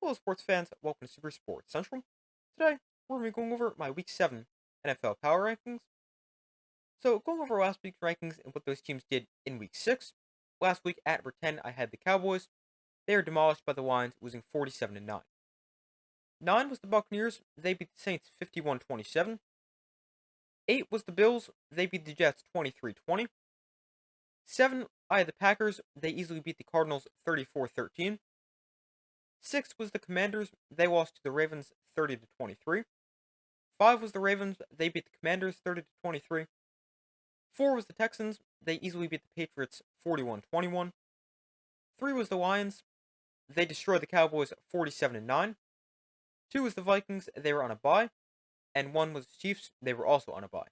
Hello, sports fans. Welcome to Super Sports Central. Today, we're going to be going over my Week 7 NFL Power Rankings. So, going over last week's rankings and what those teams did in Week 6. Last week, at number 10, I had the Cowboys. They were demolished by the Lions, losing 47-9. 9 was the Buccaneers. They beat the Saints 51-27. 8 was the Bills. They beat the Jets 23-20. 7, I had the Packers. They easily beat the Cardinals 34-13. 6 was the Commanders. They lost to the Ravens 30-23. 5 was the Ravens. They beat the Commanders 30-23. 4 was the Texans. They easily beat the Patriots 41-21. 3 was the Lions. They destroyed the Cowboys 47-9. 2 was the Vikings. They were on a bye. And 1 was the Chiefs. They were also on a bye.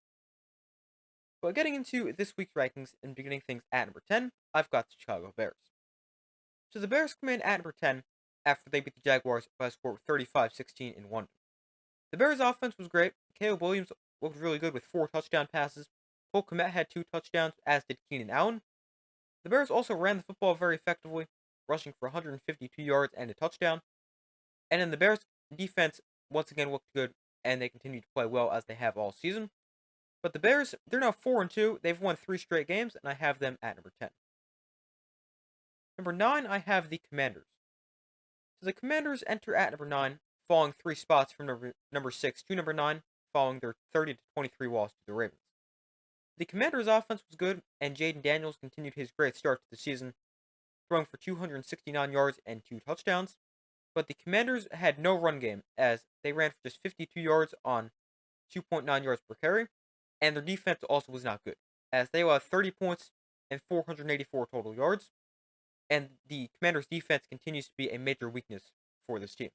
But getting into this week's rankings and beginning things at number 10, I've got the Chicago Bears. So the Bears come in at number 10 after they beat the Jaguars by a score of 35-16 in London. The Bears' offense was great. Caleb Williams looked really good with 4 touchdown passes. Cole Kmet had 2 touchdowns, as did Keenan Allen. The Bears also ran the football very effectively, rushing for 152 yards and a touchdown. And then the Bears' defense once again looked good, and they continued to play well as they have all season. But the Bears, they're now 4-2. They've won 3 straight games, and I have them at number 10. Number 9, I have the Commanders. So the Commanders enter at number 9, falling 3 spots from number 6 to number 9, following their 30-23 loss to the Ravens. The Commanders' offense was good, and Jaden Daniels continued his great start to the season, throwing for 269 yards and 2 touchdowns. But the Commanders had no run game, as they ran for just 52 yards on 2.9 yards per carry, and their defense also was not good, as they allowed 30 points and 484 total yards, and the Commanders' defense continues to be a major weakness for this team.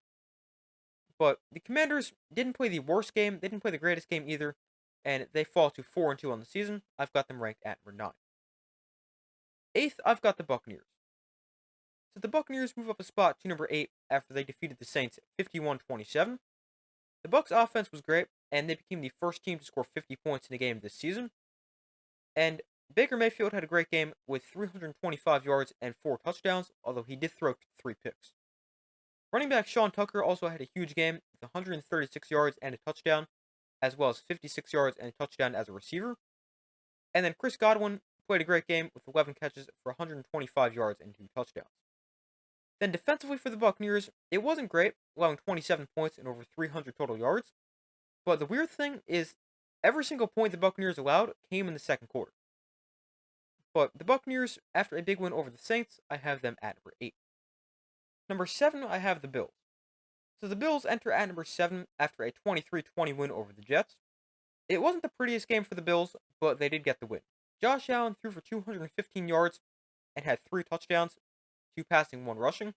But the Commanders didn't play the worst game, they didn't play the greatest game either, and they fall to 4-2 on the season. I've got them ranked at number 9. 8th, I've got the Buccaneers. So the Buccaneers move up a spot to number 8 after they defeated the Saints 51-27. The Bucs' offense was great, and they became the first team to score 50 points in a game this season. And Baker Mayfield had a great game with 325 yards and 4 touchdowns, although he did throw 3 picks. Running back Sean Tucker also had a huge game with 136 yards and a touchdown, as well as 56 yards and a touchdown as a receiver. And then Chris Godwin played a great game with 11 catches for 125 yards and 2 touchdowns. Then defensively for the Buccaneers, it wasn't great, allowing 27 points and over 300 total yards. But the weird thing is, every single point the Buccaneers allowed came in the second quarter. But the Buccaneers, after a big win over the Saints, I have them at number 8. Number 7, I have the Bills. So the Bills enter at number 7 after a 23-20 win over the Jets. It wasn't the prettiest game for the Bills, but they did get the win. Josh Allen threw for 215 yards and had 3 touchdowns, 2 passing, 1 rushing.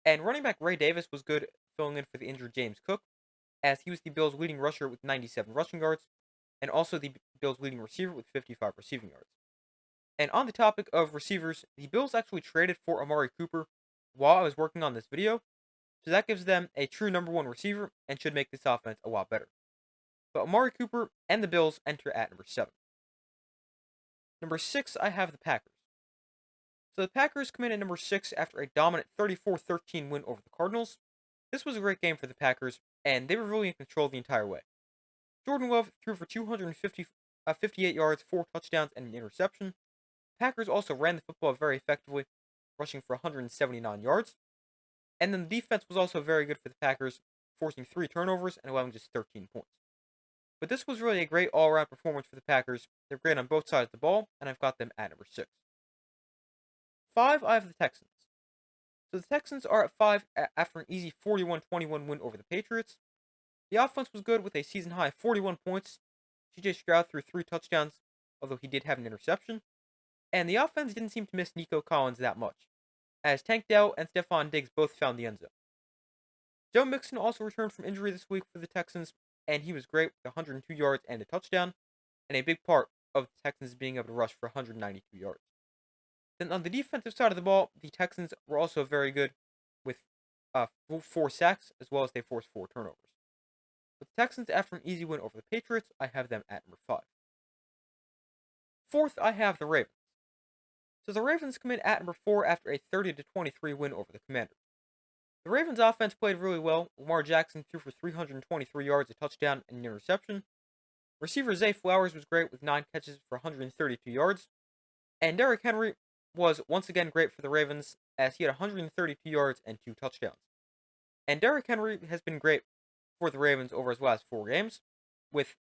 And running back Ray Davis was good, filling in for the injured James Cook, as he was the Bills' leading rusher with 97 rushing yards, and also the Bills' leading receiver with 55 receiving yards. And on the topic of receivers, the Bills actually traded for Amari Cooper while I was working on this video, so that gives them a true number 1 receiver and should make this offense a lot better. But Amari Cooper and the Bills enter at number 7. Number 6, I have the Packers. So the Packers come in at number 6 after a dominant 34-13 win over the Cardinals. This was a great game for the Packers, and they were really in control the entire way. Jordan Love threw for 258 yards, 4 touchdowns, and an interception. Packers also ran the football very effectively, rushing for 179 yards. And then the defense was also very good for the Packers, forcing 3 turnovers and allowing just 13 points. But this was really a great all-around performance for the Packers. They're great on both sides of the ball, and I've got them at number 6. 5, I have the Texans. So the Texans are at 5 after an easy 41-21 win over the Patriots. The offense was good with a season-high 41 points. CJ Stroud threw 3 touchdowns, although he did have an interception. And the offense didn't seem to miss Nico Collins that much, as Tank Dell and Stephon Diggs both found the end zone. Joe Mixon also returned from injury this week for the Texans, and he was great with 102 yards and a touchdown, and a big part of the Texans being able to rush for 192 yards. Then on the defensive side of the ball, the Texans were also very good with 4 sacks, as well as they forced 4 turnovers. With the Texans, after an easy win over the Patriots, I have them at number 5. 4th, I have the Ravens. So the Ravens come in at number 4 after a 30-23 win over the Commanders. The Ravens offense played really well. Lamar Jackson threw for 323 yards, a touchdown, and an interception. Receiver Zay Flowers was great with 9 catches for 132 yards. And Derrick Henry was once again great for the Ravens as he had 132 yards and 2 touchdowns. And Derrick Henry has been great for the Ravens over his last 4 games with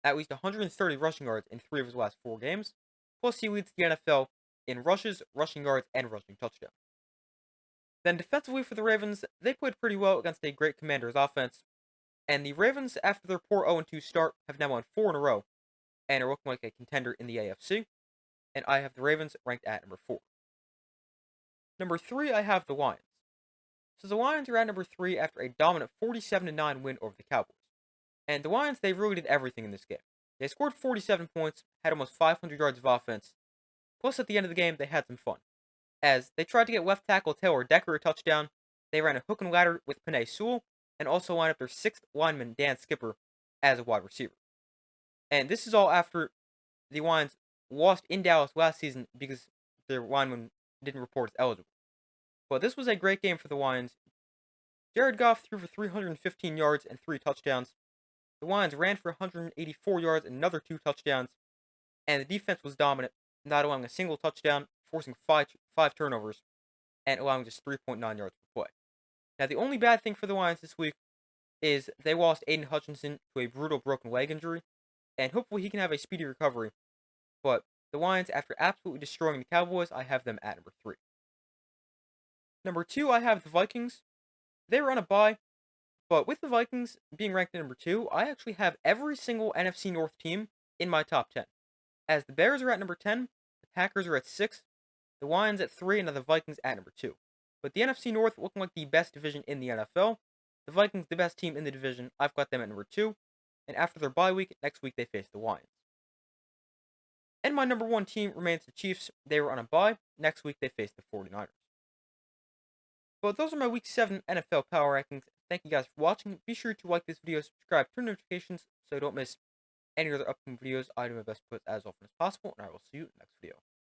at least 130 rushing yards in 3 of his last 4 games. Plus, he leads the NFL in rushes, rushing yards, and rushing touchdowns. Then defensively for the Ravens, they played pretty well against a great Commanders offense. And the Ravens, after their poor 0-2 start, have now won 4 in a row and are looking like a contender in the AFC. And I have the Ravens ranked at number 4. Number 3, I have the Lions. So the Lions are at number 3 after a dominant 47-9 win over the Cowboys. And the Lions, they really did everything in this game. They scored 47 points, had almost 500 yards of offense. Plus, at the end of the game, they had some fun. As they tried to get left tackle Taylor Decker a touchdown, they ran a hook and ladder with Penei Sewell, and also lined up their 6th lineman, Dan Skipper, as a wide receiver. And this is all after the Lions lost in Dallas last season because their lineman didn't report as eligible. But this was a great game for the Lions. Jared Goff threw for 315 yards and 3 touchdowns. The Lions ran for 184 yards and another 2 touchdowns. And the defense was dominant, not allowing a single touchdown, forcing 5 turnovers, and allowing just 3.9 yards per play. Now, the only bad thing for the Lions this week is they lost Aiden Hutchinson to a brutal broken leg injury, and hopefully he can have a speedy recovery. But the Lions, after absolutely destroying the Cowboys, I have them at number 3. Number 2, I have the Vikings. They were on a bye, but with the Vikings being ranked at number 2, I actually have every single NFC North team in my top 10. As the Bears are at number 10, the Packers are at 6, the Lions at 3, and the Vikings at number 2. But the NFC North looking like the best division in the NFL. The Vikings, the best team in the division. I've got them at number 2. And after their bye week, next week they face the Lions. And my number 1 team remains the Chiefs. They were on a bye. Next week they face the 49ers. But those are my Week 7 NFL Power Rankings. Thank you guys for watching. Be sure to like this video, subscribe, turn notifications so you don't miss any other upcoming videos. I do my best to put as often as possible, and I will see you in the next video.